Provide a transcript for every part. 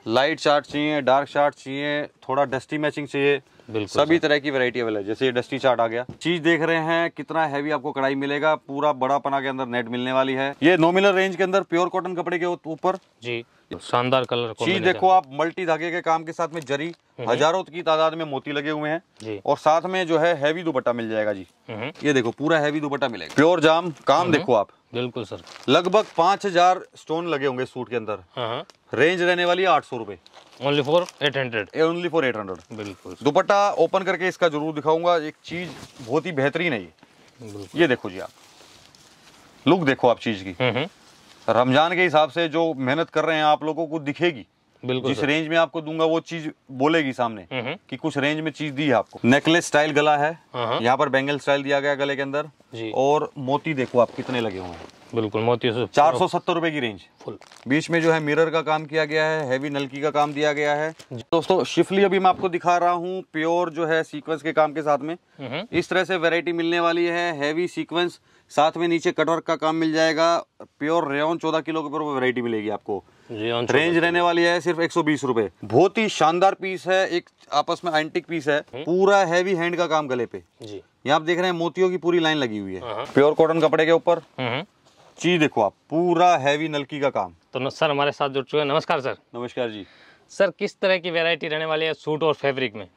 Light chart चाहिए, dark chart चाहिए, थोड़ा डस्टी मैचिंग चाहिए, सभी तरह की वैरायटी अवेलेबल है। जैसे ये डस्टी चार्ट आ गया, चीज देख रहे हैं कितना हैवी आपको कढ़ाई मिलेगा, पूरा बड़ा पना के अंदर नेट मिलने वाली है। ये नॉमिनल रेंज के अंदर प्योर कॉटन कपड़े के ऊपर जी, शानदार कलर चीज देखो आप, मल्टी धागे के काम के साथ में जरी, हजारों की तादाद में मोती लगे हुए हैं और साथ में जो है हैवी दुपट्टा मिल जाएगा जी। ये देखो पूरा हैवी दुपट्टा मिलेगा, प्योर जाम काम देखो आप। बिल्कुल सर, लगभग 5000 स्टोन लगे होंगे सूट के अंदर। रेंज रहने वाली है 800 रुपए, ओनली फॉर 800। Only for 800। बिल्कुल, दुपट्टा ओपन करके इसका जरूर दिखाऊंगा, एक चीज बहुत ही बेहतरीन है ये देखो जी, आप लुक देखो आप चीज की। रमजान के हिसाब से जो मेहनत कर रहे हैं आप लोगों को दिखेगी। बिल्कुल, जिस रेंज में आपको दूंगा वो चीज बोलेगी सामने कि कुछ रेंज में चीज दी है आपको। नेकलेस स्टाइल गला है, यहाँ पर बेंगल स्टाइल दिया गया गले के अंदर जी। और मोती देखो आप कितने लगे हुए हैं। बिल्कुल, मोती 470 रुपए की रेंज फुल। बीच में जो है मिरर का काम किया गया है, हैवी नलकी का काम दिया गया है। दोस्तों शिफली अभी मैं आपको दिखा रहा हूँ, प्योर जो है सीक्वेंस के काम के साथ में इस तरह से वैरायटी मिलने वाली है। हैवी सीक्वेंस, साथ में नीचे कटवर्क का काम मिल जाएगा। प्योर रेयन 14 किलो के ऊपर वैरायटी मिलेगी आपको। रेंज रहने वाली है सिर्फ 120 रुपए। बहुत ही शानदार पीस है, एक आपस में एंटिक पीस है, पूरा हैवी हैंड का काम गले पे जी। यहाँ आप देख रहे हैं मोतियों की पूरी लाइन लगी हुई है, प्योर कॉटन कपड़े के ऊपर। चीज देखो आप, पूरा हैवी नलकी का काम। तो सर हमारे साथ जुड़ चुके हैं। नमस्कार सर। नमस्कार जी। सर किस तरह की वैरायटी रहने वाली है सूट और फैब्रिक में?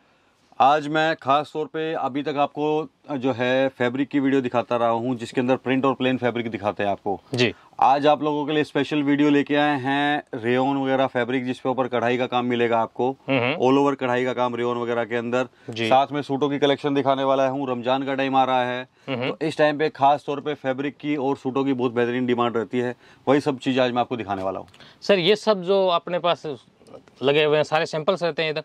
आज मैं खास तौर पे अभी तक आपको जो है फैब्रिक की वीडियो दिखाता रहा हूँ, जिसके अंदर प्रिंट और प्लेन फैब्रिक दिखाते हैं आपको जी। आज आप लोगों के लिए स्पेशल वीडियो लेके आए हैं रेयन वगैरह फैब्रिक, जिसके ऊपर कढ़ाई का काम मिलेगा आपको, ऑल ओवर कढ़ाई का काम रेयन वगैरह के अंदर। साथ में सूटों की कलेक्शन दिखाने वाला हूँ। रमजान का टाइम आ रहा है तो इस टाइम पे खास तौर पे फैब्रिक की और सूटों की बहुत बेहतरीन डिमांड रहती है, वही सब चीज आज मैं आपको दिखाने वाला हूँ। सर ये सब जो अपने पास लगे हुए हैं सारे सैंपल्स रहते हैं इधर?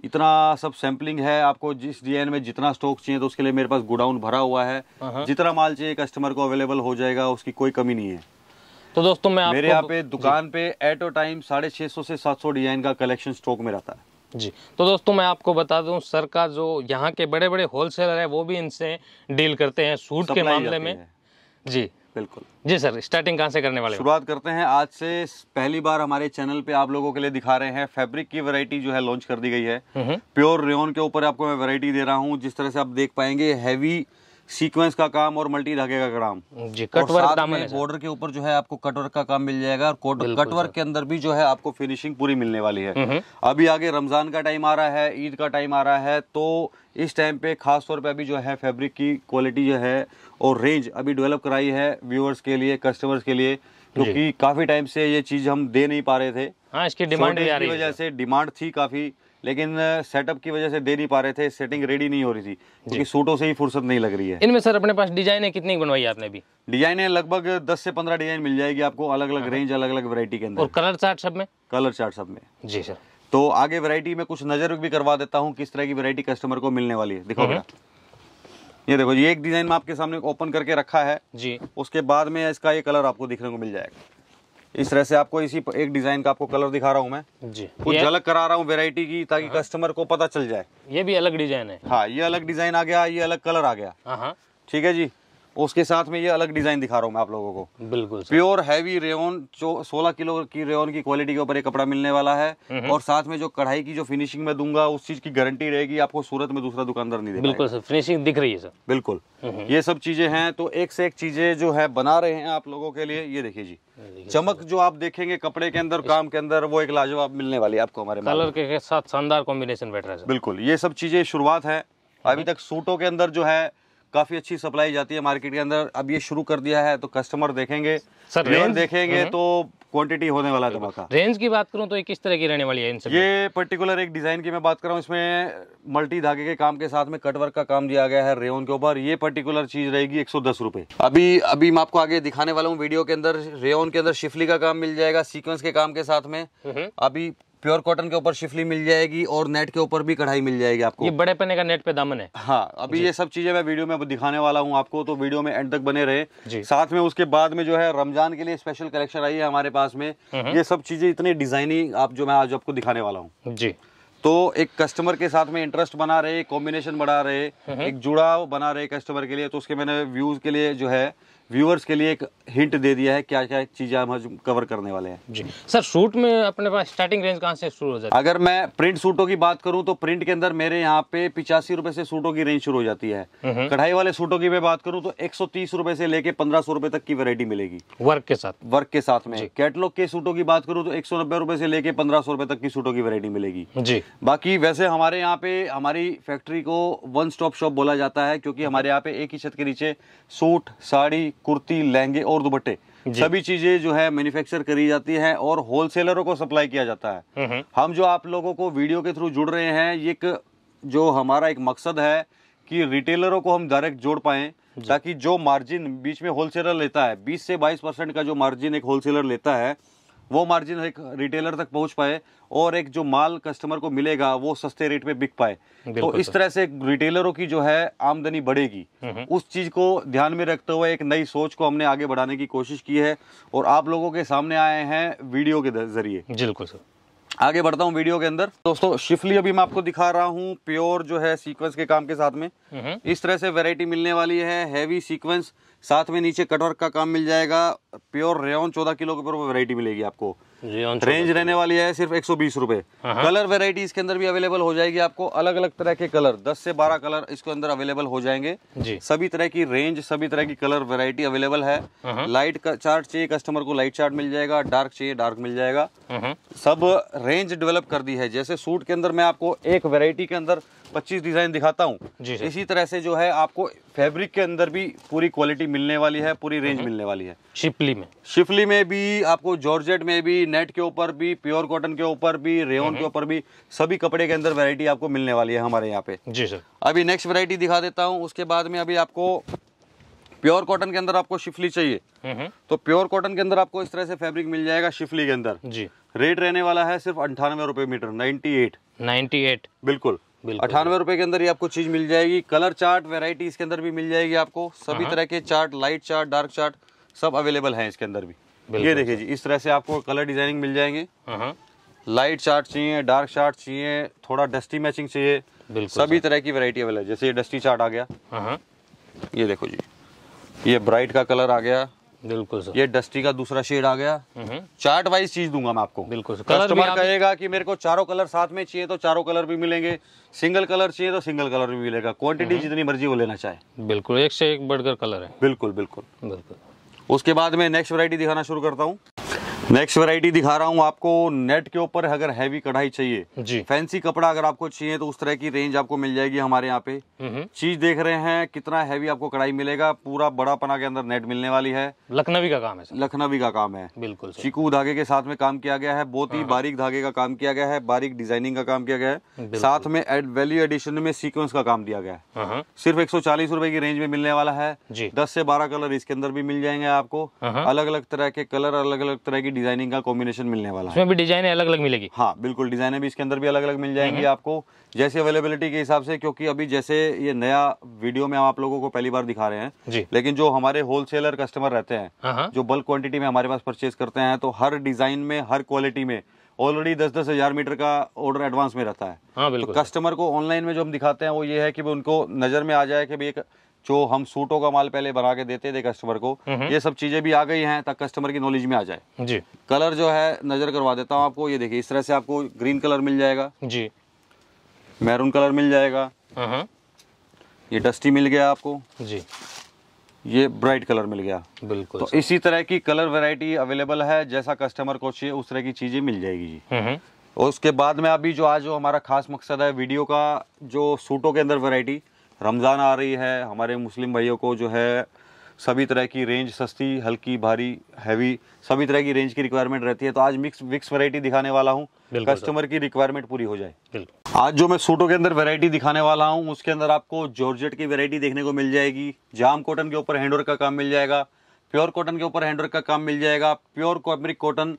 इतना सब सैम्पलिंग है, आपको जिस डिजाइन में जितना स्टॉक चाहिए तो उसके लिए मेरे पास गोडाउन भरा हुआ है। जितना माल चाहिए कस्टमर को अवेलेबल हो जाएगा, उसकी कोई कमी नहीं है। तो दोस्तों मैं मेरे यहाँ पे दुकान पे एट अ टाइम 650 से 700 डिजाइन का कलेक्शन स्टॉक में रहता है जी। तो दोस्तों मैं आपको बता दूं, सर का जो यहाँ के बड़े बड़े होलसेलर है वो भी इनसे डील करते हैं सूट के मामले में जी। बिल्कुल जी। सर स्टार्टिंग कहाँ से करने वाले? शुरुआत करते हैं आज से। पहली बार हमारे चैनल पे आप लोगों के लिए दिखा रहे हैं फैब्रिक की वैरायटी जो है लॉन्च कर दी गई है। प्योर रेयन के ऊपर आपको मैं वैरायटी दे रहा हूँ। जिस तरह से आप देख पाएंगे हैवी सीक्वेंस का काम और मल्टी धागे का काम जी। कटवर्क दामन है, बॉर्डर के ऊपर जो है आपको कटवर्क का काम मिल जाएगा और कटवर्क के अंदर भी जो है आपको फिनिशिंग पूरी मिलने वाली है। अभी आगे रमजान का टाइम आ रहा है, ईद का टाइम आ रहा है, तो इस टाइम पे खास तौर पे अभी जो है फैब्रिक की क्वालिटी जो है और रेंज अभी डेवलप कराई है व्यूअर्स के लिए, कस्टमर्स के लिए, क्योंकि काफी टाइम से ये चीज हम दे नहीं पा रहे थे। हाँ, इसकी डिमांड भी आ रही है। वजह से डिमांड थी काफी, लेकिन सेटअप की वजह से दे नहीं पा रहे थे, सेटिंग रेडी नहीं हो रही थी क्योंकि सूटों से ही फुर्सत नहीं लग रही है। इनमें सर अपने पास डिजाइने कितनी बनवाई है आपने? भी डिजाइने लगभग 10 से 15 डिजाइन मिल जाएगी आपको, अलग अलग रेंज, अलग अलग वैरायटी के अंदर। और कलर चार्ट सब में? कलर चार्ट सब में जी सर। तो आगे वैरायटी में कुछ नजर भी करवा देता हूँ किस तरह की वैरायटी कस्टमर को मिलने वाली है। देखो बेटा, ये देखो, ये एक डिजाइन में आपके सामने ओपन करके रखा है जी। उसके बाद में इसका ये कलर आपको दिखने को मिल जाएगा। इस तरह से आपको इसी एक डिजाइन का आपको कलर दिखा रहा हूँ मैं जी, कुछ झलक करा रहा हूँ वैरायटी की, ताकि कस्टमर को पता चल जाए। ये भी अलग डिजाइन है? हाँ, ये अलग डिजाइन आ गया, ये अलग कलर आ गया। ठीक है जी। उसके साथ में ये अलग डिजाइन दिखा रहा हूँ मैं आप लोगों को। बिल्कुल प्योर हैवी रेयन, जो 16 किलो की रेयन की क्वालिटी के ऊपर ये कपड़ा मिलने वाला है। और साथ में जो कढ़ाई की जो फिनिशिंग में दूंगा उस चीज की गारंटी रहेगी, आपको सूरत में दूसरा दुकानदार नहीं देगा। बिल्कुल सर, फिनिशिंग दिख रही है सर। बिल्कुल, ये सब चीजें हैं। तो एक से एक चीजें जो है बना रहे हैं आप लोगों के लिए। ये देखिए जी, चमक जो आप देखेंगे कपड़े के अंदर, काम के अंदर, वो एक लाजवाब मिलने वाली है आपको हमारे कलर के साथ। शानदार कॉम्बिनेशन बैठ रहा है। बिल्कुल, ये सब चीजें शुरुआत है। अभी तक सूटों के अंदर जो है काफी अच्छी सप्लाई जाती है मार्केट के अंदर। अब ये शुरू कर दिया है तो कस्टमर देखेंगे सर, रेंज देखेंगे तो क्वांटिटी होने वाला है धमाका। रेंज की बात करूं तो ये किस तरह की रहने वाली है? इनसे ये पर्टिकुलर एक डिजाइन की मैं बात कर रहा हूँ, इसमें मल्टी धागे के काम के साथ में कटवर्क का काम दिया गया है रेयन के ऊपर। ये पर्टिकुलर चीज रहेगी 110 रुपए। अभी मैं आपको आगे दिखाने वाला हूँ वीडियो के अंदर। रेयन के अंदर शिफली का काम मिल जाएगा सीक्वेंस के काम के साथ में। अभी प्योर कॉटन के ऊपर शिफली मिल जाएगी और नेट के ऊपर भी कढ़ाई मिल जाएगी आपको। ये बड़े पन्ने का नेट पे दामन है। हाँ, अभी ये सब चीजें मैं वीडियो में दिखाने वाला हूँ आपको, तो वीडियो में एंड तक बने रहे। साथ में उसके बाद में जो है रमजान के लिए स्पेशल कलेक्शन आई है हमारे पास में। ये सब चीजें इतनी डिजाइनिंग आप जो मैं आज आपको दिखाने वाला हूँ जी। तो एक कस्टमर के साथ में इंटरेस्ट बना रहे, कॉम्बिनेशन बढ़ा रहे, एक जुड़ाव बना रहे कस्टमर के लिए, तो उसके मैंने व्यूज के लिए जो है व्यूअर्स के लिए एक हिंट दे दिया है क्या क्या चीजें हम कवर करने वाले हैं जी। सर सूट में अपने पास स्टार्टिंग रेंज कहाँ से शुरू हो जाती है? अगर मैं प्रिंट सूटों की बात करूं तो प्रिंट के अंदर मेरे यहाँ पे 85 रुपए से सूटों की रेंज शुरू हो जाती है। कढ़ाई वाले सूटों की मैं बात करूं तो 130 रुपए से लेके 1500 रुपए तक की वैरायटी मिलेगी वर्क के साथ में। कैटलॉग के सूटों की बात करूं तो 190 रुपए से लेके 1500 रुपए तक की सूटों की वैरायटी मिलेगी जी। बाकी वैसे हमारे यहाँ पे हमारी फैक्ट्री को वन स्टॉप शॉप बोला जाता है, क्योंकि हमारे यहाँ पे एक ही छत के नीचे सूट, साड़ी, कुर्ती, लहंगे और दुपट्टे सभी चीजें जो है मैन्युफैक्चर करी जाती है और होलसेलरों को सप्लाई किया जाता है। हम जो आप लोगों को वीडियो के थ्रू जुड़ रहे हैं, ये एक जो हमारा एक मकसद है कि रिटेलरों को हम डायरेक्ट जोड़ पाएं, ताकि जो मार्जिन बीच में होलसेलर लेता है 20 से 22% का जो मार्जिन एक होलसेलर लेता है, वो मार्जिन एक रिटेलर तक पहुंच पाए और एक जो माल कस्टमर को मिलेगा वो सस्ते रेट में बिक पाए। तो इस तरह से रिटेलरों की जो है आमदनी बढ़ेगी, उस चीज को ध्यान में रखते हुए एक नई सोच को हमने आगे बढ़ाने की कोशिश की है और आप लोगों के सामने आए हैं वीडियो के जरिए। बिल्कुल सर। आगे बढ़ता हूँ वीडियो के अंदर। दोस्तों शिफली अभी मैं आपको दिखा रहा हूँ प्योर जो है सीक्वेंस के काम के साथ में इस तरह से वैरायटी मिलने वाली है। हैवी सीक्वेंस, साथ में नीचे कटवर्क का काम मिल जाएगा। प्योर रेयन 14 किलो के ऊपर वैरायटी मिलेगी आपको। रेंज रहने वाली है सिर्फ 120 रुपए। कलर वैरायटी इसके अंदर भी अवेलेबल हो जाएगी आपको, अलग अलग तरह के कलर 10 से 12 कलर इसके अंदर अवेलेबल हो जाएंगे जी। सभी तरह की रेंज, सभी तरह की कलर वैरायटी अवेलेबल है। लाइट का चार्ट चाहिए कस्टमर को, लाइट चार्ट मिल जाएगा। डार्क चाहिए, डार्क मिल जाएगा। सब रेंज डेवलप कर दी है। जैसे सूट के अंदर मैं आपको एक वैरायटी के अंदर 25 डिजाइन दिखाता हूँ, इसी तरह से जो है आपको फैब्रिक के अंदर भी पूरी क्वालिटी मिलने वाली है, पूरी रेंज मिलने वाली है। शिफली में भी आपको, जॉर्जेट में भी, नेट के ऊपर भी, प्योर कॉटन के ऊपर भी, रेयन के ऊपर भी, सभी कपड़े के अंदर वैरायटी आपको मिलने वाली है हमारे यहाँ पे जी सर। अभी नेक्स्ट वैरायटी दिखा देता हूँ, उसके बाद में अभी आपको प्योर कॉटन के अंदर आपको शिफली चाहिए तो प्योर कॉटन के अंदर आपको इस तरह से फैब्रिक मिल जाएगा शिफली के अंदर जी। रेट रहने वाला है सिर्फ 98 रुपए मीटर, 98 बिल्कुल 98 रुपए के अंदर ही आपको चीज मिल जाएगी। कलर चार्ट वैरायटी इसके अंदर भी मिल जाएगी आपको, सभी तरह के chart, light chart, dark chart सब अवेलेबल हैं इसके अंदर भी। ये देखिए जी, इस तरह से आपको कलर डिजाइनिंग मिल जाएंगे। लाइट चार्ट चाहिए, डार्क चार्ट चाहिए, थोड़ा डस्टी मैचिंग चाहिए, सभी तरह की वैरायटी अवेलेबल है। जैसे ये डस्टी चार्ट आ गया, ये देखो जी, ये ब्राइट का कलर आ गया, बिल्कुल सर। ये डस्टी का दूसरा शेड आ गया। चार्ट वाइज चीज दूंगा मैं आपको, बिल्कुल। कस्टमर कहेगा कि मेरे को चारों कलर साथ में चाहिए तो चारों कलर भी मिलेंगे, सिंगल कलर चाहिए तो सिंगल कलर भी मिलेगा। क्वांटिटी जितनी मर्जी वो लेना चाहे, बिल्कुल एक से एक बढ़कर कलर है। बिल्कुल बिल्कुल बिल्कुल। उसके बाद में नेक्स्ट वैरायटी दिखाना शुरू करता हूँ। नेक्स्ट वैरायटी दिखा रहा हूँ आपको नेट के ऊपर। अगर हैवी कढ़ाई चाहिए जी, फैंसी कपड़ा अगर आपको चाहिए तो उस तरह की रेंज आपको मिल जाएगी हमारे यहाँ पे। चीज देख रहे हैं कितना हैवी आपको कढ़ाई मिलेगा, पूरा बड़ा पना के अंदर नेट मिलने वाली है। लखनवी का काम है सर। लखनवी का काम है, बिल्कुल। चीकू धागे के साथ में काम किया गया है, बहुत ही बारीक धागे का काम किया गया है, बारीक डिजाइनिंग का काम किया गया है, साथ में वैल्यू एडिशन में सीक्वेंस का काम दिया गया है। सिर्फ 140 रुपए की रेंज में मिलने वाला है। 10 से 12 कलर इसके अंदर भी मिल जाएंगे आपको, अलग अलग तरह के कलर, अलग अलग तरह की डिजाइनिंग का कॉम्बिनेशन मिलने वाला है। इसमें भी डिजाइन अलग अलग मिलेगी। हाँ बिल्कुल, डिजाइने भी इसके अंदर भी अलग अलग मिल जाएंगी आपको, जैसे अवेलेबिलिटी के हिसाब से। क्योंकि अभी जैसे ये नया वीडियो में हम आप लोगों को पहली बार दिखा रहे हैं जी, लेकिन जो हमारे होलसेलर कस्टमर रहते हैं, जो बल्क क्वांटिटी में हमारे पास परचेज करते हैं, तो हर डिजाइन में, हर क्वालिटी में ऑलरेडी 10-10 हजार मीटर का ऑर्डर एडवांस में रहता है। हाँ, बिल्कुल। तो कस्टमर को ऑनलाइन में जो हम दिखाते हैं वो ये है कि उनको नजर में आ जाए कि भाई जो हम सूटों का माल पहले बना के देते थे कस्टमर को, ये सब चीजें भी आ गई हैं, तक कस्टमर की नॉलेज में आ जाए जी। कलर जो है नजर करवा देता हूँ आपको। ये देखिए, इस तरह से आपको ग्रीन कलर मिल जाएगा जी, मैरून कलर मिल जाएगा, ये डस्टी मिल गया आपको जी, ये ब्राइट कलर मिल गया, बिल्कुल। तो इसी तरह की कलर वैरायटी अवेलेबल है, जैसा कस्टमर को चाहिए उस तरह की चीजें मिल जाएगी जी। और उसके बाद में अभी जो आज जो हमारा खास मकसद है वीडियो का, जो सूटों के अंदर वैरायटी, रमज़ान आ रही है, हमारे मुस्लिम भाइयों को जो है सभी तरह की रेंज, सस्ती, हल्की, भारी, हैवी, सभी तरह की रेंज की रिक्वायरमेंट रहती है। तो आज मिक्स वैरायटी दिखाने वाला हूँ, कस्टमर की रिक्वायरमेंट पूरी हो जाए। आज जो मैं सूटों के अंदर वैरायटी दिखाने वाला हूँ, उसके अंदर आपको जॉर्जेट की वैरायटी देखने को मिल जाएगी, जाम कॉटन के ऊपर हैंडवर्क का काम मिल जाएगा, प्योर कॉटन के ऊपर हैंडवर्क का काम मिल जाएगा, प्योर कैमरिक कॉटन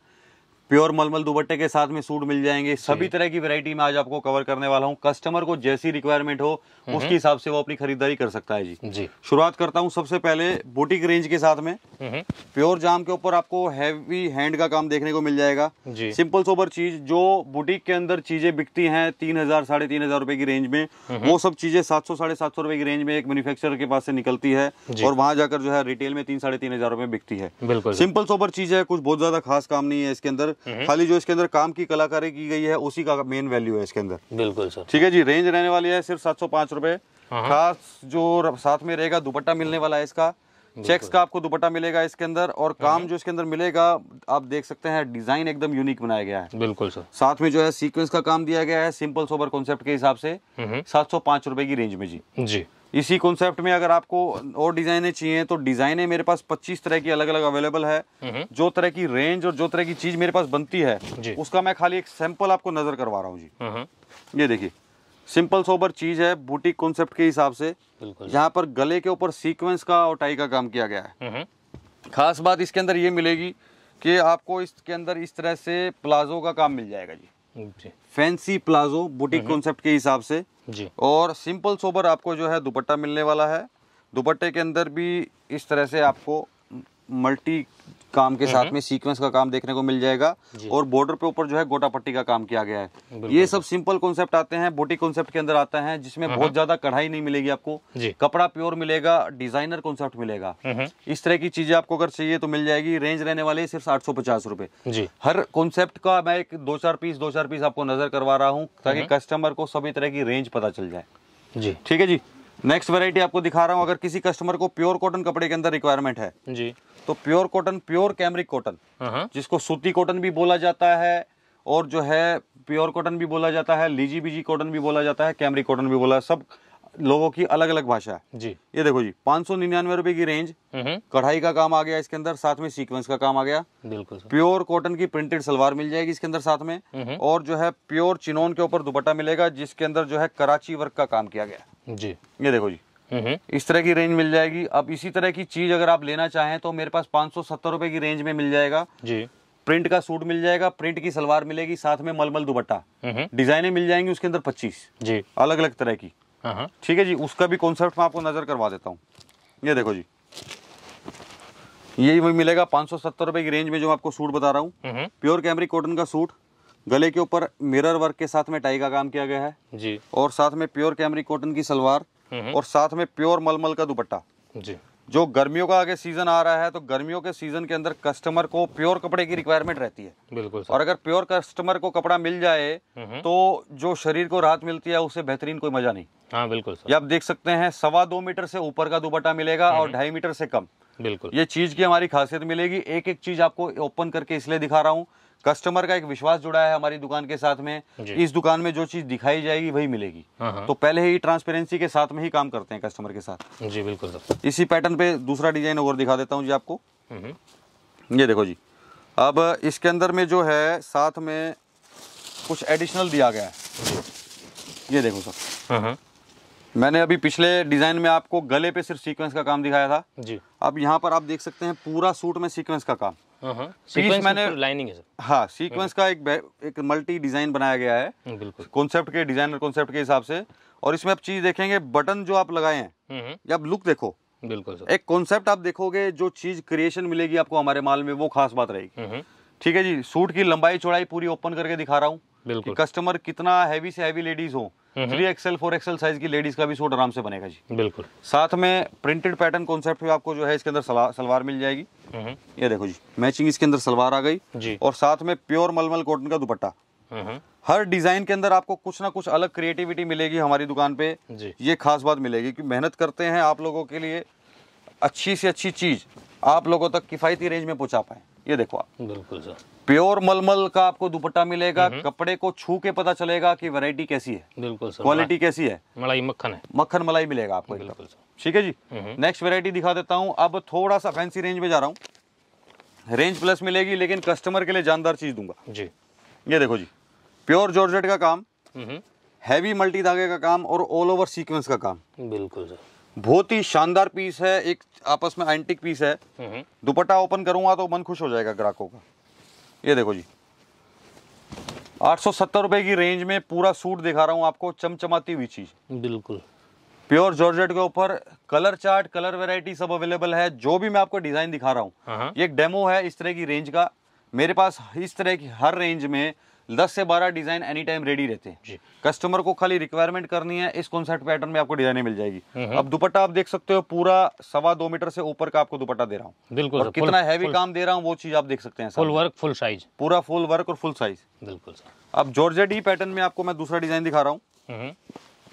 प्योर मलमल दुपट्टे के साथ में सूट मिल जाएंगे। सभी तरह की वैरायटी में आज आपको कवर करने वाला हूँ। कस्टमर को जैसी रिक्वायरमेंट हो उसके हिसाब से वो अपनी खरीदारी कर सकता है जी। शुरुआत करता हूँ सबसे पहले बुटीक रेंज के साथ में। प्योर जाम के ऊपर आपको हैवी हैंड का काम देखने को मिल जाएगा। सिंपल सोबर चीज जो बुटीक के अंदर चीजें बिकती हैं 3000 3,500 रुपए की रेंज में, वो सब चीजें 700 750 रुपए की रेंज में एक मैन्युफैक्चरर के पास से निकलती है और वहां जाकर जो है रिटेल में 3-3,500 रुपए बिकती है। सिंपल सोबर चीज है, कुछ बहुत ज्यादा खास काम नहीं है इसके अंदर, खाली जो इसके अंदर काम की कलाकारी की गई है उसी का मेन वैल्यू है इसके अंदर। बिल्कुल सर। ठीक है जी। रेंज रहने वाली है सिर्फ 705 रुपए। खास जो साथ में रहेगा दुपट्टा मिलने वाला है इसका, चेक्स का आपको दुपट्टा मिलेगा इसके अंदर, और काम जो इसके अंदर मिलेगा आप देख सकते हैं डिजाइन एकदम यूनिक बनाया गया है। बिल्कुल सर। साथ में जो है सीक्वेंस का काम दिया गया है सिंपल सोबर कॉन्सेप्ट के हिसाब से 705 रुपए की रेंज में जी। इसी कॉन्सेप्ट में अगर आपको और डिजाइने चाहिए तो डिजाइने मेरे पास 25 तरह की अलग अलग अवेलेबल है। जो तरह की रेंज और जो तरह की चीज मेरे पास बनती है उसका मैं खाली एक सैंपल आपको नजर करवा रहा हूँ जी। ये देखिए सिंपल सोबर चीज है बुटीक कॉन्सेप्ट के हिसाब से। यहाँ पर गले के ऊपर सीक्वेंस का और टाई का काम किया गया है। खास बात इसके अंदर ये मिलेगी कि आपको इसके अंदर इस तरह से प्लाजो का काम मिल जाएगा जी। फैंसी प्लाजो बुटीक कॉन्सेप्ट के हिसाब से जी। और सिंपल सोबर आपको जो है दुपट्टा मिलने वाला है। दुपट्टे के अंदर भी इस तरह से आपको मल्टी काम के साथ में सीक्वेंस का काम देखने को मिल जाएगा और बॉर्डर पे ऊपर जो है गोटा पट्टी का काम किया गया है। ये सब सिंपल कॉन्सेप्ट आते हैं, बुटीक कॉन्सेप्ट के अंदर आते हैं जिसमें बहुत ज्यादा कढ़ाई नहीं मिलेगी आपको, कपड़ा प्योर मिलेगा, डिजाइनर कॉन्सेप्ट मिलेगा। इस तरह की चीजें आपको अगर चाहिए तो मिल जाएगी। रेंज रहने वाली सिर्फ 850 रुपए। हर कॉन्सेप्ट का मैं एक 2-4 पीस आपको नजर करवा रहा हूँ ताकि कस्टमर को सभी तरह की रेंज पता चल जाए जी। ठीक है जी। नेक्स्ट वैरायटी आपको दिखा रहा हूँ। अगर किसी कस्टमर को प्योर कॉटन कपड़े के अंदर रिक्वायरमेंट है जी तो pure cotton, pure cambric cotton जिसको सूती कॉटन भी बोला जाता है और जो है प्योर कॉटन भी बोला जाता है, लीजी बीजी कॉटन भी बोला जाता है, कैमरिक कॉटन भी बोला, सब लोगों की अलग अलग भाषा है जी। ये देखो जी 599 रुपए की रेंज, कढ़ाई का काम आ गया इसके अंदर, साथ में सीक्वेंस का काम आ गया। बिल्कुल। प्योर कॉटन की प्रिंटेड सलवार मिल जाएगी इसके अंदर साथ में, और जो है प्योर चिनोन के ऊपर दुपट्टा मिलेगा जिसके अंदर जो है कराची वर्क का काम किया गया जी। ये देखो जी इस तरह की रेंज मिल जाएगी। अब इसी तरह की चीज अगर आप लेना चाहें तो मेरे पास 570 रुपए की रेंज में मिल जाएगा जी। प्रिंट का सूट मिल जाएगा, प्रिंट की सलवार मिलेगी, साथ में मलमल दुपट्टा, डिजाइने मिल जाएंगी उसके अंदर 25 जी अलग अलग तरह की। ठीक है जी। उसका भी कॉन्सेप्ट मैं आपको नजर करवा देता हूँ। ये देखो जी यही मिलेगा 570 रुपए की रेंज में जो आपको सूट बता रहा हूँ। प्योर कैमरिक कॉटन का सूट, गले के ऊपर मिरर वर्क के साथ में टाई का काम किया गया है जी, और साथ में प्योर कैमरिक कॉटन की सलवार और साथ में प्योर मलमल का दुपट्टा जी। जो गर्मियों का आगे सीजन आ रहा है तो गर्मियों के सीजन के अंदर कस्टमर को प्योर कपड़े की रिक्वायरमेंट रहती है। बिल्कुल। और अगर प्योर कस्टमर को कपड़ा मिल जाए तो जो शरीर को राहत मिलती है उससे बेहतरीन कोई मजा नहीं। हाँ बिल्कुल। ये आप देख सकते हैं 2.25 मीटर से ऊपर का दुपट्टा मिलेगा और 2.5 मीटर से कम। बिल्कुल। ये चीज की हमारी खासियत मिलेगी। एक एक चीज आपको ओपन करके इसलिए दिखा रहा हूँ, कस्टमर का एक विश्वास जुड़ा है हमारी दुकान के साथ में। इस दुकान में जो चीज दिखाई जाएगी वही मिलेगी, तो पहले ही ट्रांसपेरेंसी के साथ में ही काम करते हैं कस्टमर के साथ जी। बिल्कुल सर। इसी पैटर्न पे दूसरा डिजाइन और दिखा देता हूँ जी आपको। ये देखो जी अब इसके अंदर में जो है साथ में कुछ एडिशनल दिया गया है। ये देखो सर, मैंने अभी पिछले डिजाइन में आपको गले पे सिर्फ सीक्वेंस का काम दिखाया था जी। अब यहाँ पर आप देख सकते हैं पूरा सूट में सीक्वेंस का काम। पीस मैंने लाइनिंग है सर। हाँ सीक्वेंस का एक मल्टी डिजाइन बनाया गया है बिल्कुल कॉन्सेप्ट के, डिजाइनर कॉन्सेप्ट के हिसाब से। और इसमें आप चीज देखेंगे बटन जो आप लगाए हैं, अब लुक देखो। बिल्कुल सर। एक कॉन्सेप्ट आप देखोगे, जो चीज क्रिएशन मिलेगी आपको हमारे माल में वो खास बात रहेगी। ठीक है जी। सूट की लंबाई चौड़ाई पूरी ओपन करके दिखा रहा हूँ बिल्कुल। कस्टमर कितना हैवी से हैवी लेडीज हो, 3XL 4XL साइज की लेडीज का भी सूट आराम से बनेगा जी। बिल्कुल। साथ में प्रिंटेड पैटर्न कॉन्सेप्ट में आपको जो है इसके अंदर सलवार मिल जाएगी। ये देखो जी मैचिंग इसके अंदर सलवार आ गई जी, और साथ में प्योर मलमल कॉटन का दुपट्टा। हर डिजाइन के अंदर आपको कुछ ना कुछ अलग क्रिएटिविटी मिलेगी हमारी दुकान पे जी। ये खास बात मिलेगी कि मेहनत करते हैं आप लोगों के लिए अच्छी से अच्छी चीज आप लोगों तक किफायती रेंज में पहुंचा पाए। ये देखो आप। बिल्कुल सर। प्योर मलमल का आपको दुपट्टा मिलेगा, कपड़े को छू के पता चलेगा कि वैरायटी कैसी है। बिल्कुल सर। क्वालिटी कैसी है, मलाई मक्खन है, मक्खन मलाई मिलेगा आपको। बिल्कुल सर। ठीक है जी। नेक्स्ट वैरायटी दिखा देता हूँ। अब थोड़ा सा फैंसी रेंज में जा रहा हूँ। रेंज प्लस मिलेगी लेकिन कस्टमर के लिए जानदार चीज दूंगा जी। ये देखो जी प्योर जॉर्जेट का काम, हैवी मल्टी धागे का काम और ऑल ओवर सीक्वेंस का काम। बिल्कुल सर। बहुत ही शानदार पीस है, एक आपस में एंटिक पीस है। दुपट्टा ओपन करूंगा तो मन खुश हो जाएगा ग्राहकों का। ये देखो जी 870 रुपए की रेंज में पूरा सूट दिखा रहा हूँ आपको, चमचमाती हुई चीज, बिल्कुल प्योर जॉर्जेट के ऊपर। कलर चार्ट, कलर वैरायटी सब अवेलेबल है। जो भी मैं आपको डिजाइन दिखा रहा हूँ, ये एक डेमो है इस तरह की रेंज का। मेरे पास इस तरह की हर रेंज में 10 से 12 डिजाइन एनी टाइम रेडी रहते हैं। कस्टमर को खाली रिक्वायरमेंट करनी है, इस कॉन्सेप्ट पैटर्न में आपको डिजाइने मिल जाएगी। अब दुपट्टा आप देख सकते हो, पूरा 2.25 मीटर से ऊपर का आपको दुपट्टा दे रहा हूँ। बिल्कुल, और कितना हैवी काम दे रहा हूँ वो चीज आप देख सकते हैं। फुल वर्क, फुल साइज, पूरा फुल वर्क और फुल साइज। बिल्कुल सर। अब जॉर्जेट ही पैटर्न में आपको मैं दूसरा डिजाइन दिखा रहा हूँ।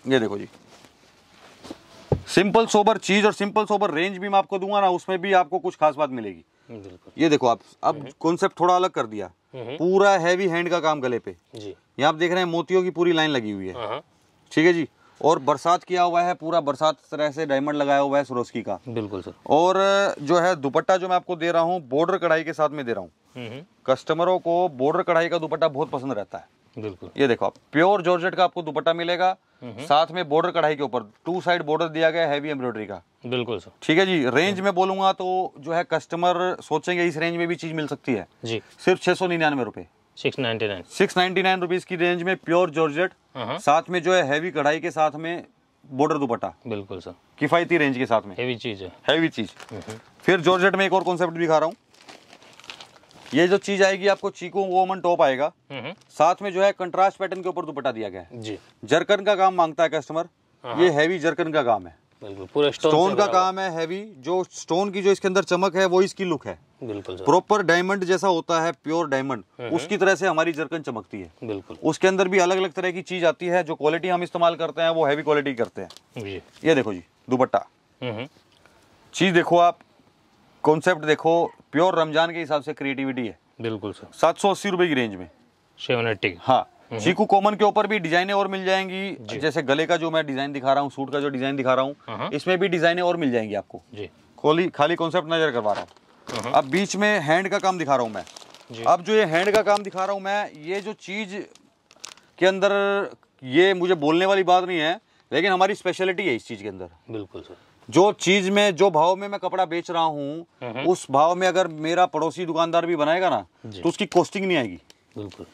ये देखो जी, सिंपल सोबर चीज और सिंपल सोबर रेंज भी मैं आपको दूंगा ना, उसमें भी आपको कुछ खास बात मिलेगी। ये देखो आप, अब कॉन्सेप्ट थोड़ा अलग कर दिया, पूरा हैवी हैंड का काम गले पे जी। ये आप देख रहे हैं मोतियों की पूरी लाइन लगी हुई है, ठीक है जी। और बरसात किया हुआ है, पूरा बरसात तरह से डायमंड लगाया हुआ है स्वरोस्की का। बिल्कुल सर। और जो है दुपट्टा जो मैं आपको दे रहा हूँ, बॉर्डर कढ़ाई के साथ में दे रहा हूँ। कस्टमरों को बॉर्डर कढ़ाई का दुपट्टा बहुत पसंद रहता है। बिल्कुल, ये देखो आप, प्योर जॉर्जेट का आपको दुपट्टा मिलेगा, साथ में बॉर्डर कढ़ाई के ऊपर 2 साइड बॉर्डर दिया गया है, हैवी एम्ब्रॉयडरी का। बिल्कुल सर, ठीक है जी। रेंज में बोलूंगा तो जो है कस्टमर सोचेंगे इस रेंज में भी चीज मिल सकती है जी। सिर्फ 699 रुपए, 699 रुपीज की रेंज में प्योर जॉर्जेट, साथ में जो है हैवी कढ़ाई के साथ में बॉर्डर दुपट्टा। बिल्कुल सर, किफायती रेंज के साथ में हैवी चीज है, हैवी चीज। फिर जॉर्जेट में एक और कॉन्सेप्ट दिखा रहा हूँ। ये जो चीज आएगी आपको, चीकू वोमन टॉप आएगा, साथ में जो है कंट्रास्ट पैटर्न के ऊपर दुपट्टा दिया गया है जी। जरकन का काम मांगता है कस्टमर, ये हैवी जरकन का काम है, पूरा स्टोन का काम है हैवी। जो स्टोन की जो इसके अंदर चमक है वो इसकी लुक है। बिल्कुल, प्रॉपर डायमंड जैसा होता है, प्योर डायमंड, उसकी तरह से हमारी जरकन चमकती है। बिल्कुल, उसके अंदर भी अलग अलग तरह की चीज आती है। जो क्वालिटी हम इस्तेमाल करते हैं वो हैवी क्वालिटी करते हैं जी। ये देखो जी दुपट्टा, चीज देखो आप, कॉन्सेप्ट देखो, प्योर रमजान के हिसाब से क्रिएटिविटी है। बिल्कुल सर। 780 रुपए की रेंज में 780। हाँ, चीकू कॉमन के ऊपर भी डिजाइने और मिल जाएंगी। जैसे गले का जो मैं डिजाइन दिखा रहा हूँ, सूट का जो डिजाइन दिखा रहा हूँ, इसमें भी डिजाइने और मिल जाएंगी आपको जी। खाली कॉन्सेप्ट नजर करवा रहा हूँ। अब बीच में हैंड का काम दिखा रहा हूँ मैं। अब जो ये हैंड का काम दिखा रहा हूँ मैं, ये जो चीज के अंदर, ये मुझे बोलने वाली बात नहीं है, लेकिन हमारी स्पेशलिटी है इस चीज के अंदर। बिल्कुल सर। जो चीज में, जो भाव में मैं कपड़ा बेच रहा हूँ, उस भाव में अगर मेरा पड़ोसी दुकानदार भी बनाएगा ना, तो उसकी कॉस्टिंग नहीं आएगी। बिल्कुल,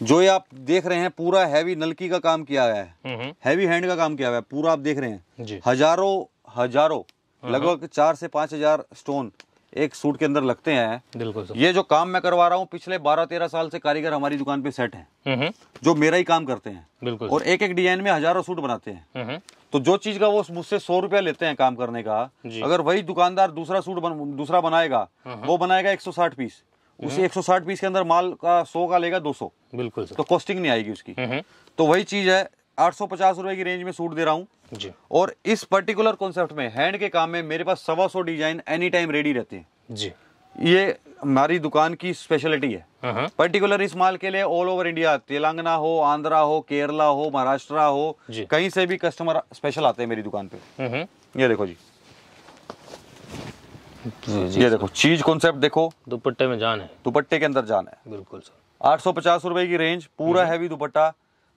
जो ये आप देख रहे हैं पूरा हैवी नलकी का काम किया गया है, हैवी हैंड का काम किया हुआ है पूरा, आप देख रहे हैं। हजारों लगभग 4 से 5 हजार स्टोन एक सूट के अंदर लगते हैं। बिल्कुल सर। ये जो काम मैं करवा रहा हूँ, पिछले 12-13 साल से कारीगर हमारी दुकान पे सेट हैं, जो मेरा ही काम करते हैं। बिल्कुल, और एक एक डिजाइन में हजारों सूट बनाते हैं। तो जो चीज का वो मुझसे 100 रुपया लेते हैं काम करने का, अगर वही दुकानदार दूसरा सूट दूसरा बनाएगा, वो बनाएगा 160 पीस, उसी 160 पीस के अंदर माल का 100 का लेगा 200। बिल्कुल सर। तो कॉस्टिंग नहीं आएगी उसकी। तो वही चीज है, 850 रुपए की रेंज में सूट दे रहा हूँ जी। और इस पर्टिकुलर कॉन्सेप्ट में, हैंड के काम में, मेरे पास 125 डिजाइन एनी टाइम रेडी रहते हैं जी। ये हमारी दुकान की स्पेशलिटी है। पर्टिकुलर इस माल के लिए ऑल ओवर इंडिया, तेलंगाना हो, आंध्रा हो, केरला हो, महाराष्ट्र हो, कहीं से भी कस्टमर स्पेशल आते हैं मेरी दुकान पे। ये देखो जी, ये देखो चीज कॉन्सेप्ट देखो, दुपट्टे में जान है, दुपट्टे के अंदर जान है। बिल्कुल सर। 850 रुपए की रेंज, पूरा हैवी दुपट्टा,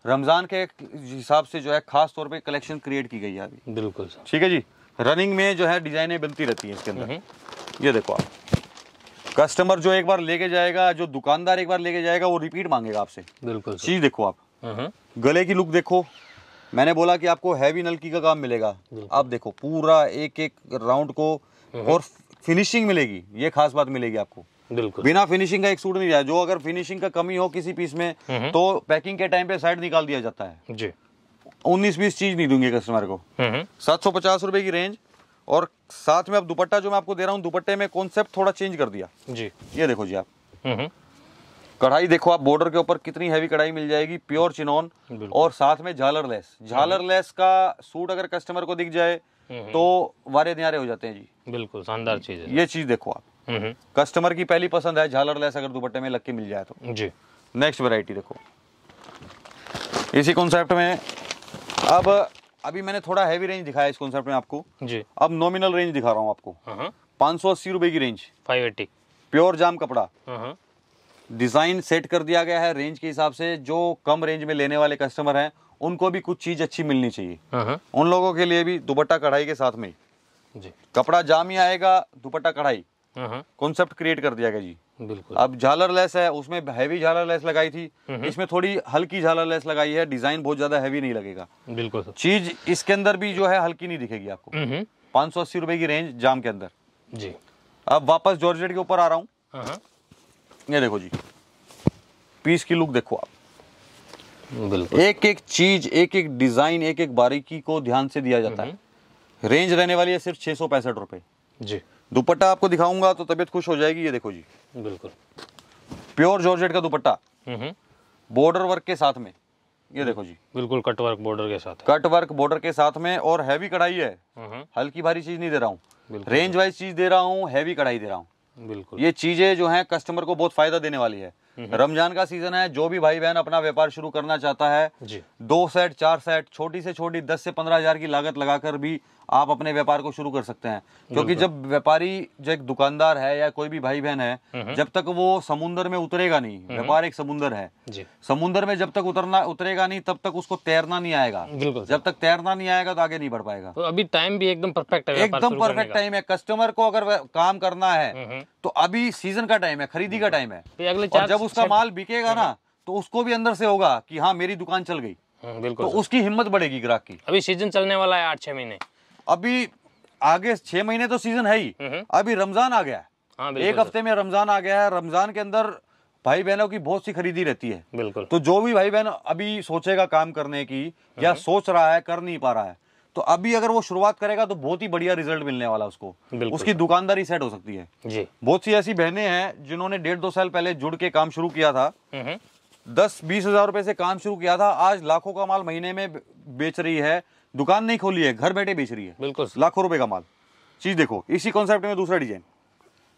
रमजान के हिसाब से जो है खास तौर पे कलेक्शन क्रिएट की गई है अभी। बिल्कुल सर, ठीक है जी। रनिंग में जो है डिजाइनें बनती रहती हैं इसके अंदर। ये देखो आप, कस्टमर जो एक बार लेके जाएगा, जो दुकानदार एक बार लेके जाएगा, वो रिपीट मांगेगा आपसे। बिल्कुल, चीज देखो आप, गले की लुक देखो। मैंने बोला कि आपको हैवी नलकी का काम मिलेगा, आप देखो पूरा एक एक राउंड को, और फिनिशिंग मिलेगी, ये खास बात मिलेगी आपको। बिल्कुल, बिना फिनिशिंग का एक सूट नहीं जाए। जो अगर फिनिशिंग का कमी हो किसी पीस में, तो पैकिंग के टाइम पे साइड निकाल दिया जाता है जी। 19-20 चीज नहीं दूंगे कस्टमर को। 750 रुपए की रेंज, और साथ में अब दुपट्टा जो मैं आपको दे रहा हूँ, दुपट्टे में कॉन्सेप्ट थोड़ा चेंज कर दिया जी। ये देखो जी आप, कढ़ाई देखो आप, बॉर्डर के ऊपर कितनी हैवी कढ़ाई मिल जाएगी, प्योर चिनॉन, और साथ में झालर लेस। झालर लेस का सूट अगर कस्टमर को दिख जाए तो वारे न्यारे हो जाते हैं जी। बिल्कुल, शानदार चीज है। ये चीज देखो आप, कस्टमर की पहली पसंद है झालर लेस, अगर दुपट्टे में लग के मिल जाए तो जी। नेक्स्ट वैरायटी देखो, इसी कॉन्सेप्ट में, अब अभी मैंने थोड़ा हैवी रेंज दिखाया इस कॉन्सेप्ट में आपको जी। अब नॉमिनल रेंज दिखा रहा हूँ आपको। 580 रुपए की रेंज, 580, प्योर जाम कपड़ा, डिजाइन सेट कर दिया गया है रेंज के हिसाब से। जो कम रेंज में लेने वाले कस्टमर हैं, उनको भी कुछ चीज अच्छी मिलनी चाहिए। उन लोगों के लिए भी दुपट्टा कढ़ाई के साथ में जी। कपड़ा जाम ही आएगा, दुपट्टा कढ़ाई, कॉन्सेप्ट क्रिएट कर दिया गया जी। बिल्कुल। अब झालर लेस है, उसमें हैवी झालर लेस लगाई थी, इसमें थोड़ी हल्की झालर लेस लगाई है, डिजाइन बहुत ज्यादा हैवी नहीं लगेगा। बिल्कुल सर। चीज इसके अंदर भी जो है हल्की नहीं दिखेगी आपको। 580 रुपए की रेंज जाम के अंदर जी। अब वापस जॉर्जेट के ऊपर आ रहा हूँ। हाँ। ये देखो जी, पीस की लुक देखो आप, बिल्कुल। एक एक चीज, एक एक डिजाइन, एक एक बारीकी को ध्यान से दिया जाता है। रेंज रहने वाली है सिर्फ 665 रुपए जी। दुपट्टा आपको दिखाऊंगा तो तबीयत खुश हो जाएगी। ये देखो जी, बिल्कुल प्योर जॉर्जेट का दुपट्टा, बॉर्डर वर्क के साथ में। ये देखो जी, बिल्कुल कट वर्क बॉर्डर के साथ, कट वर्क बॉर्डर के साथ में, और हैवी कढ़ाई है, हल्की भारी चीज नहीं दे रहा हूँ, रेंज वाइज चीज दे रहा हूँ, हैवी कढ़ाई दे रहा हूँ। बिल्कुल। ये चीजें जो हैं कस्टमर को बहुत फायदा देने वाली है। रमजान का सीजन है, जो भी भाई बहन अपना व्यापार शुरू करना चाहता है, जी। 2 सेट 4 सेट, छोटी से छोटी 10 से 15 हजार की लागत लगाकर भी आप अपने व्यापार को शुरू कर सकते हैं। क्योंकि जब व्यापारी, जो एक दुकानदार है या कोई भी भाई बहन है, जब तक वो समुद्र में उतरेगा नहीं, व्यापार एक समुद्र है, समुद्र में जब तक उतरेगा नहीं तब तक उसको तैरना नहीं आएगा। जब तक तैरना नहीं आएगा तो आगे नहीं बढ़ पाएगा। तो अभी टाइम भी एकदम परफेक्ट है, एकदम परफेक्ट टाइम है। कस्टमर को अगर काम करना है तो अभी सीजन का टाइम है, खरीदी का टाइम है। और जब उसका माल बिकेगा ना तो उसको भी अंदर से होगा कि हाँ मेरी दुकान चल गई, बिल्कुल, तो उसकी हिम्मत बढ़ेगी ग्राहक की। अभी सीजन चलने वाला है 8-6 महीने, अभी आगे 6 महीने तो सीजन है ही, अभी रमजान आ गया है। हाँ, एक हफ्ते में रमजान आ गया है। रमजान के अंदर भाई बहनों की बहुत सी खरीदी रहती है। बिल्कुल। तो जो भी भाई बहन अभी सोचेगा काम करने की या सोच रहा है, कर नहीं पा रहा है, तो अभी अगर वो शुरुआत करेगा तो बहुत ही बढ़िया रिजल्ट मिलने वाला उसको, उसकी दुकानदारी सेट हो सकती है जी। बहुत सी ऐसी बहनें हैं जिन्होंने 1.5-2 साल पहले जुड़ के काम शुरू किया था, 10-20 हजार रुपए से काम शुरू किया था, आज लाखों का माल महीने में बेच रही है। दुकान नहीं खोली है, घर बैठे बेच रही है। बिल्कुल, लाखों रुपए का माल। चीज देखो, इसी कॉन्सेप्ट में दूसरा डिजाइन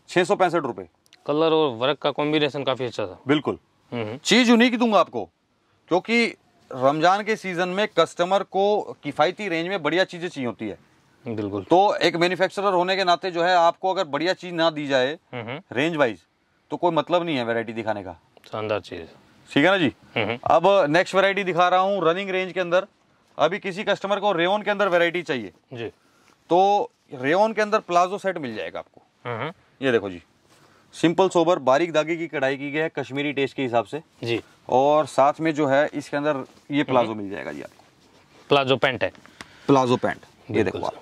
665 रुपए, कलर और वर्क का कॉम्बिनेशन काफी अच्छा था। बिल्कुल। चीज यूनिक दूंगा आपको, क्योंकि रमजान के सीजन में कस्टमर को किफायती रेंज में बढ़िया चीजें चाहिए होती है। बिल्कुल। तो एक मैन्युफैक्चरर होने के नाते जो है, आपको अगर बढ़िया चीज ना दी जाए रेंज वाइज तो कोई मतलब नहीं है वैरायटी दिखाने का। शानदार चीज, ठीक है ना जी। अब नेक्स्ट वैरायटी दिखा रहा हूँ रनिंग रेंज के अंदर। अभी किसी कस्टमर को रेयन के अंदर वैरायटी चाहिए जी, तो रेयन के अंदर प्लाजो सेट मिल जाएगा आपको। ये देखो जी, सिंपल सोबर बारीक धागे की कढ़ाई की गई है कश्मीरी टेस्ट के हिसाब से जी, और साथ में जो है इसके अंदर ये प्लाजो मिल जाएगा जी आपको। प्लाजो पैंट है, प्लाजो पैंट। ये देखो आप,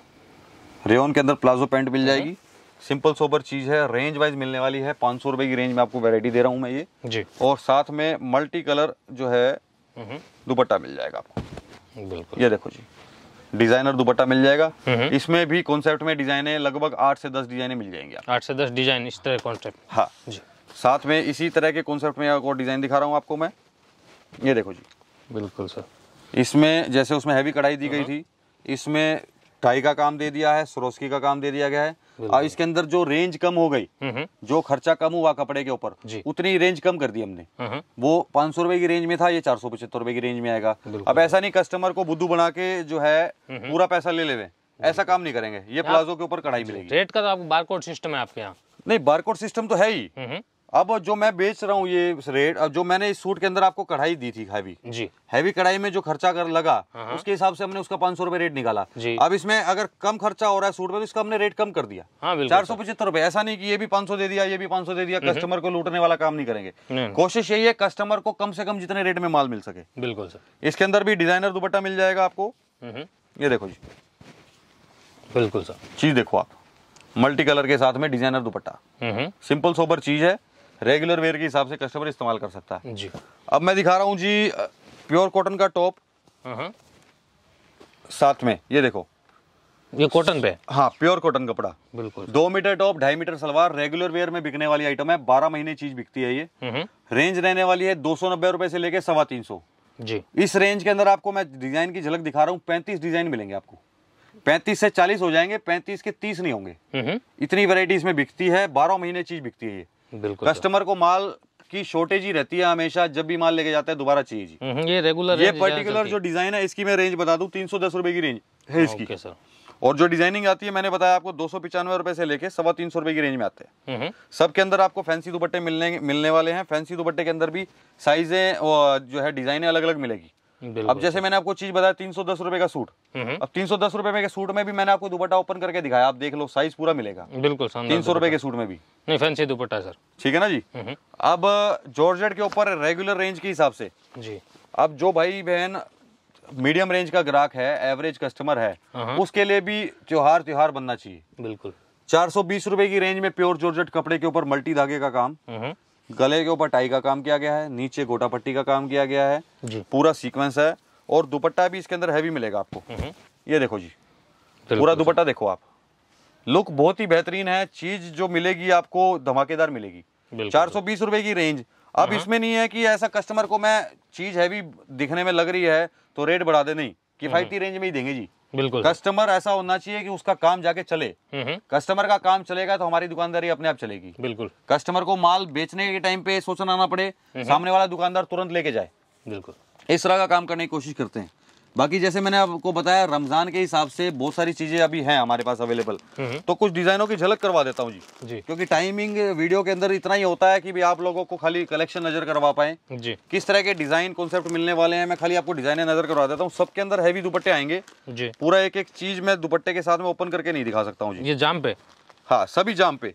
रेयन के अंदर प्लाजो पैंट मिल जाएगी। सिंपल सोबर चीज है, रेंज वाइज मिलने वाली है। 500 रुपए की रेंज में आपको वैरायटी दे रहा हूँ मैं ये जी। और साथ में मल्टी कलर जो है दुपट्टा मिल जाएगा आपको। बिल्कुल। ये देखो जी, डिजाइनर दुपट्टा मिल जाएगा। इसमें भी कॉन्सेप्ट में डिजाइने लगभग 8 से 10 डिजाइने मिल जाएंगे। 8 से 10 डिजाइन इस तरह कॉन्सेप्ट। हाँ जी। साथ में इसी तरह के कॉन्सेप्ट में और डिजाइन दिखा रहा हूँ आपको मैं। ये देखो जी, बिल्कुल सर। इसमें जैसे उसमें हैवी कढ़ाई दी गई थी, इसमें टाई का काम दे दिया है, सरोस्की का काम दे दिया गया है। और इसके अंदर जो रेंज कम हो गई, जो खर्चा कम हुआ कपड़े के ऊपर, उतनी रेंज कम कर दी हमने। वो 500 रुपए की रेंज में था, ये 475 रुपए की रेंज में आएगा। अब ऐसा नहीं कस्टमर को बुद्धू बना के जो है पूरा पैसा ले लेवे, ऐसा काम नहीं करेंगे। ये प्लाजो के ऊपर कढ़ाई मिलेगी। रेट का तो आपको बारकोड सिस्टम है आपके यहाँ? नहीं, बारकोड सिस्टम तो है ही। अब जो मैं बेच रहा हूँ ये रेट, अब जो मैंने इस सूट के अंदर आपको कढ़ाई दी थी हैवी जी, हैवी कढ़ाई में जो खर्चा कर लगा उसके हिसाब से हमने उसका 500 रुपए रेट निकाला। अब इसमें अगर कम खर्चा हो रहा है सूट में तो इसका हमने रेट कम कर दिया। 475 रुपए। ऐसा नहीं कि ये भी 500 दे दिया, ये भी 500 दे दिया। कस्टमर को लूटने वाला काम नहीं करेंगे। कोशिश यही है कस्टमर को कम से कम जितने रेट में माल मिल सके। बिल्कुल सर। इसके अंदर भी डिजाइनर दुपट्टा मिल जाएगा आपको। ये देखो जी, बिल्कुल सर। चीज देखो आप, मल्टी कलर के साथ में डिजाइनर दुपट्टा। सिंपल सोबर चीज है, रेगुलर वेयर के हिसाब से कस्टमर इस्तेमाल कर सकता है जी। अब मैं दिखा रहा हूँ जी प्योर कॉटन का टॉप। साथ में ये देखो, ये कॉटन पे, हाँ प्योर कॉटन कपड़ा। बिल्कुल। 2 metre top, 2.5 metre salwar, regular wear में बिकने वाली आइटम है। 12 महीने चीज बिकती है ये। रेंज रहने वाली है 290 रुपए से लेके 350 जी। इस रेंज के अंदर आपको मैं डिजाइन की झलक दिखा रहा हूँ। 35 डिजाइन मिलेंगे आपको। 35 से 40 हो जाएंगे, 35 के 30 नहीं होंगे। इतनी वैरायटी इसमें बिकती है। 12 महीने चीज बिकती है ये। बिल्कुल। कस्टमर को माल की शॉर्टेज ही रहती है हमेशा, जब भी माल लेके जाता है दोबारा चाहिए जी। ये रेगुलर, ये पर्टिकुलर जो डिजाइन है इसकी मैं रेंज बता दूं, 310 रुपए की रेंज है इसकी। सर। और जो डिजाइनिंग आती है मैंने बताया आपको 295 रुपए से लेके 350 रुपए की रेंज में आते हैं। सबके अंदर आपको फैंसी दुपट्टे मिलने वाले हैं। फैंसी दुपट्टे के अंदर भी साइजें जो है डिजाइने अलग अलग मिलेगी। अब जैसे मैंने आपको चीज बताया 310 रुपए का सूट, अब 310 रुपए में के सूट में भी मैंने आपको दुपट्टा ओपन करके दिखाया, आप देख लो साइज पूरा मिलेगा। बिल्कुल 300 रुपए के सूट में भी नहीं, फैंसी दुपट्टा है सर। ठीक है ना जी। अब जॉर्जेट के ऊपर रेगुलर रेंज के हिसाब से जी, अब जो भाई बहन मीडियम रेंज का ग्राहक है, एवरेज कस्टमर है, उसके लिए भी त्योहार बनना चाहिए। बिल्कुल 420 रुपए की रेंज में प्योर जॉर्जेट कपड़े के ऊपर मल्टी धागे का काम, गले के ऊपर टाई का काम किया गया है, नीचे गोटा पट्टी का काम किया गया है जी, पूरा सीक्वेंस है, और दुपट्टा भी इसके अंदर हैवी मिलेगा आपको। ये देखो जी, पूरा दुपट्टा देखो आप, लुक बहुत ही बेहतरीन है, चीज जो मिलेगी आपको धमाकेदार मिलेगी। 420 रुपए की रेंज। अब इसमें नहीं है कि ऐसा कस्टमर को मैं चीज हैवी दिखने में लग रही है तो रेट बढ़ा दे, नहीं, किफायती रेंज में ही देंगे जी। बिल्कुल कस्टमर ऐसा होना चाहिए कि उसका काम जाके चले। कस्टमर का काम चलेगा तो हमारी दुकानदारी अपने आप चलेगी। बिल्कुल कस्टमर को माल बेचने के टाइम पे सोचना ना पड़े, सामने वाला दुकानदार तुरंत लेके जाए। बिल्कुल इस तरह का काम करने की कोशिश करते हैं। बाकी जैसे मैंने आपको बताया, रमजान के हिसाब से बहुत सारी चीजें अभी हैं हमारे पास अवेलेबल, तो कुछ डिजाइनों की झलक करवा देता हूँ जी, क्योंकि टाइमिंग वीडियो के अंदर इतना ही होता है कि भी आप लोगों को खाली कलेक्शन नजर करवा पाए जी, किस तरह के डिजाइन कॉन्सेप्ट मिलने वाले हैं। मैं खाली आपको डिजाइने नजर करवा देता हूँ। सबके अंदर हैवी दुपट्टे आएंगे जी, पूरा एक एक चीज मैं दुपट्टे के साथ में ओपन करके नहीं दिखा सकता हूँ जी। ये जाम पे, हाँ सभी जाम पे।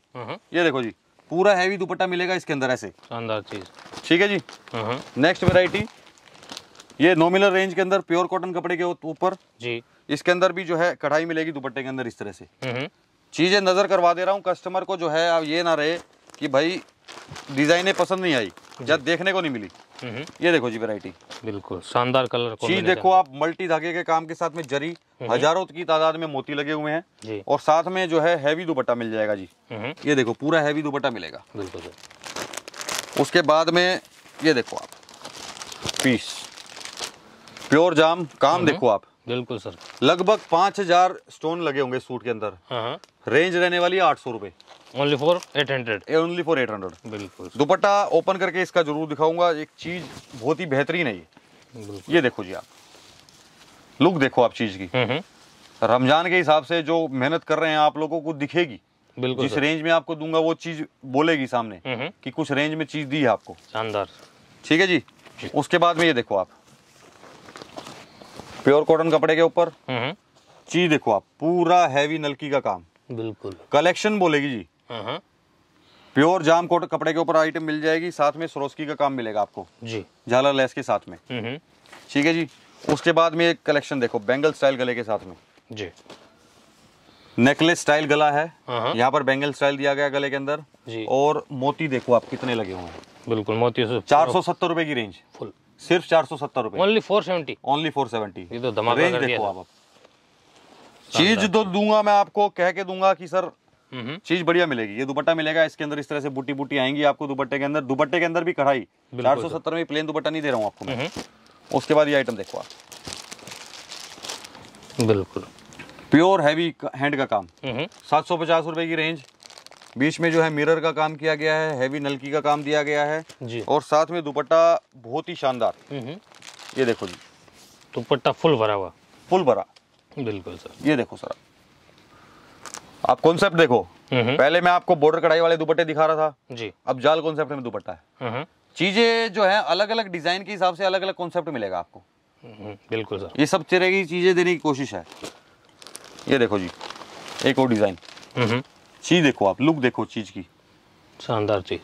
ये देखो जी, पूरा हैवी दुपट्टा मिलेगा इसके अंदर ऐसे, शानदार चीज। ठीक है जी। नेक्स्ट वेराइटी, ये नॉमिनल रेंज के अंदर प्योर कॉटन कपड़े के ऊपर जी, इसके अंदर भी जो है कढ़ाई मिलेगी दुपट्टे के अंदर इस तरह से। चीजें नजर करवा दे रहा हूँ कस्टमर को, जो है अब ये ना रहे कि भाई डिजाइने पसंद नहीं आई या देखने को नहीं मिली। ये देखो जी वैरायटी, बिल्कुल शानदार कलर चीज देखो आप, मल्टी धागे के काम के साथ में जरी, हजारों की तादाद में मोती लगे हुए हैं जी, और साथ में जो है हैवी दुपट्टा मिल जाएगा जी। ये देखो पूरा हैवी दुपट्टा मिलेगा। बिल्कुल। उसके बाद में ये देखो आप पीस प्योर जाम काम देखो आप। बिल्कुल सर, लगभग 5000 स्टोन लगे होंगे सूट के अंदर। रेंज रहने वाली है 800 रुपए, ओनली फॉर 800। Only for 800। बिल्कुल। दुपट्टा ओपन करके इसका जरूर दिखाऊंगा, एक चीज बहुत ही बेहतरीन है ये देखो जी आप, लुक देखो आप चीज की। रमजान के हिसाब से जो मेहनत कर रहे हैं आप लोगों को दिखेगी। बिल्कुल, जिस रेंज में आपको दूंगा वो चीज बोलेगी सामने कि कुछ रेंज में चीज दी है आपको। शानदार, ठीक है जी। उसके बाद में ये देखो आप, प्योर कॉटन कपड़े के ऊपर चीज देखो आप, पूरा हैवी नलकी का काम। बिल्कुल कलेक्शन बोलेगी जी। प्योर जाम कोट कपड़े के ऊपर आइटम मिल जाएगी, साथ में सरोस्की का काम मिलेगा आपको जी, झालर लेस के साथ में। ठीक है जी। उसके बाद में एक कलेक्शन देखो, बेंगल स्टाइल गले के साथ में जी, नेकलेस स्टाइल गला है, यहाँ पर बेंगल स्टाइल दिया गया गले के अंदर जी, और मोती देखो आप कितने लगे हुए हैं। बिल्कुल मोती। 470 रुपए की रेंज, फुल सिर्फ 470 रुपए, ओनली 470। ओनली 470। ये तो धमाका रेंज कर दिया देखो आप। चीज तो दूंगा मैं आपको, कह के दूंगा कि सर चीज बढ़िया मिलेगी। ये दुपट्टा मिलेगा इसके अंदर, इस तरह से बूटी बूटी आएंगी आपको दुपट्टे के अंदर। दुपट्टे के अंदर भी कढ़ाई, 470 में प्लेन दुपट्टा नहीं दे रहा हूँ आपको मैं। उसके बाद ये आइटम देखो आप, बिल्कुल प्योर हैवी हैंड का काम, 750 रुपए की रेंज। बीच में जो है मिरर का काम किया गया है, हैवी नलकी का काम दिया गया है जी, और साथ में दुपट्टा बहुत ही शानदार। ये देखो जी, दुपट्टा फुल भरा हुआ, फुल भरा। बिल्कुल सर। ये देखो सर, आप कॉन्सेप्ट देखो। पहले मैं आपको बॉर्डर कढ़ाई वाले दुपट्टे दिखा रहा था जी, अब जाल कॉन्सेप्ट में दुपट्टा है। चीजें जो है अलग अलग डिजाइन के हिसाब से अलग अलग कॉन्सेप्ट मिलेगा आपको। बिल्कुल सर, ये सब तरह की चीजें देने की कोशिश है। ये देखो जी, एक और डिजाइन। चीज देखो आप, लुक देखो चीज की, शानदार चीज।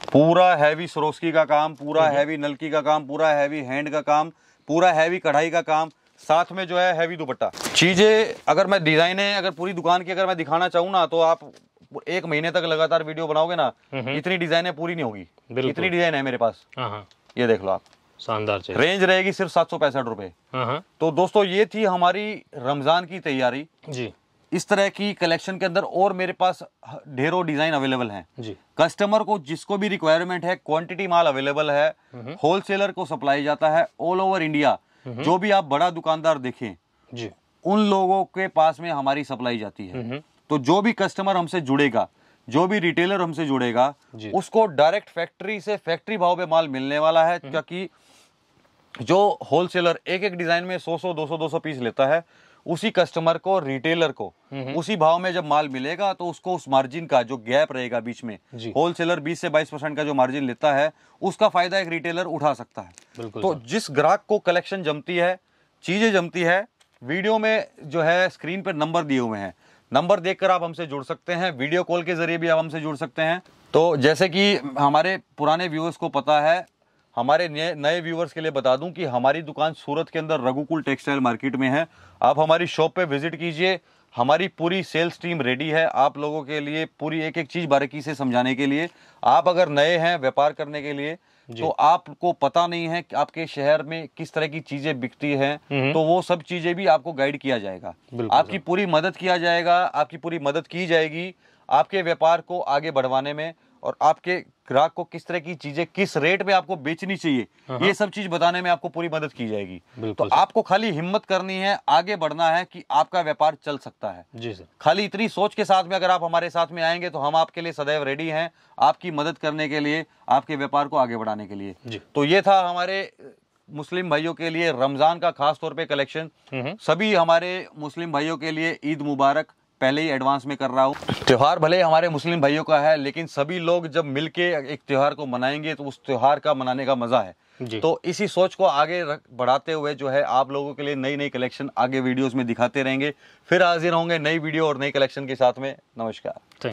पूरा हैवी सरोस्की का काम, पूरा हैवी नलकी का काम, पूरा हैवी हैंड का काम, पूरा हैवी कढ़ाई का काम, साथ में जो है हैवी दुपट्टा। चीजें अगर मैं डिजाइने अगर पूरी दुकान की अगर मैं दिखाना चाहूँ ना, तो आप 1 महीने तक लगातार वीडियो बनाओगे ना, इतनी डिजाइने पूरी नहीं होगी। इतनी डिजाइन है मेरे पास। ये देख लो आप, शानदार चीज। रेंज रहेगी सिर्फ 765 रुपए। तो दोस्तों ये थी हमारी रमजान की तैयारी जी। इस तरह की कलेक्शन के अंदर और मेरे पास ढेरों डिजाइन अवेलेबल हैं जी। कस्टमर को जिसको भी रिक्वायरमेंट है, क्वांटिटी माल अवेलेबल है, होलसेलर को सप्लाई जाता है ऑल ओवर इंडिया। जो भी आप बड़ा दुकानदार देखें जी, उन लोगों के पास में हमारी सप्लाई जाती है। तो जो भी कस्टमर हमसे जुड़ेगा, जो भी रिटेलर हमसे जुड़ेगा, उसको डायरेक्ट फैक्ट्री से फैक्ट्री भाव पे माल मिलने वाला है। क्योंकि जो होलसेलर एक एक डिजाइन में 100-100, 200-200 पीस लेता है, उसी कस्टमर को, रिटेलर को उसी भाव में जब माल मिलेगा तो उसको उस मार्जिन का जो गैप रहेगा बीच में, होलसेलर 20 से 22% का जो मार्जिन लेता है उसका फायदा एक रिटेलर उठा सकता है। तो जिस ग्राहक को कलेक्शन जमती है, चीजें जमती है, वीडियो में जो है स्क्रीन पर नंबर दिए हुए हैं, नंबर देखकर आप हमसे जुड़ सकते हैं, वीडियो कॉल के जरिए भी आप हमसे जुड़ सकते हैं। तो जैसे कि हमारे पुराने व्यूअर्स को पता है, हमारे नए व्यूअर्स के लिए बता दूं कि हमारी दुकान सूरत के अंदर रघुकुल टेक्सटाइल मार्केट में है। आप हमारी शॉप पे विजिट कीजिए, हमारी पूरी सेल्स टीम रेडी है आप लोगों के लिए पूरी एक एक चीज बारीकी से समझाने के लिए। आप अगर नए हैं व्यापार करने के लिए तो आपको पता नहीं है कि आपके शहर में किस तरह की चीजें बिकती हैं, तो वो सब चीजें भी आपको गाइड किया जाएगा, आपकी पूरी मदद किया जाएगा, आपकी पूरी मदद की जाएगी आपके व्यापार को आगे बढ़वाने में, और आपके ग्राहक को किस तरह की चीजें किस रेट में आपको बेचनी चाहिए, ये सब चीज बताने में आपको पूरी मदद की जाएगी। तो आपको खाली हिम्मत करनी है, आगे बढ़ना है कि आपका व्यापार चल सकता है। जी सर। खाली इतनी सोच के साथ में अगर आप हमारे साथ में आएंगे तो हम आपके लिए सदैव रेडी हैं, आपकी मदद करने के लिए, आपके व्यापार को आगे बढ़ाने के लिए। तो ये था हमारे मुस्लिम भाइयों के लिए रमजान का खास तौर पे कलेक्शन। सभी हमारे मुस्लिम भाइयों के लिए ईद मुबारक पहले ही एडवांस में कर रहा हूँ। त्योहार भले हमारे मुस्लिम भाइयों का है, लेकिन सभी लोग जब मिलके एक त्योहार को मनाएंगे तो उस त्योहार का मनाने का मजा है। तो इसी सोच को आगे बढ़ाते हुए जो है आप लोगों के लिए नई नई कलेक्शन आगे वीडियोस में दिखाते रहेंगे। फिर हाजिर होंगे नई वीडियो और नई कलेक्शन के साथ में। नमस्कार।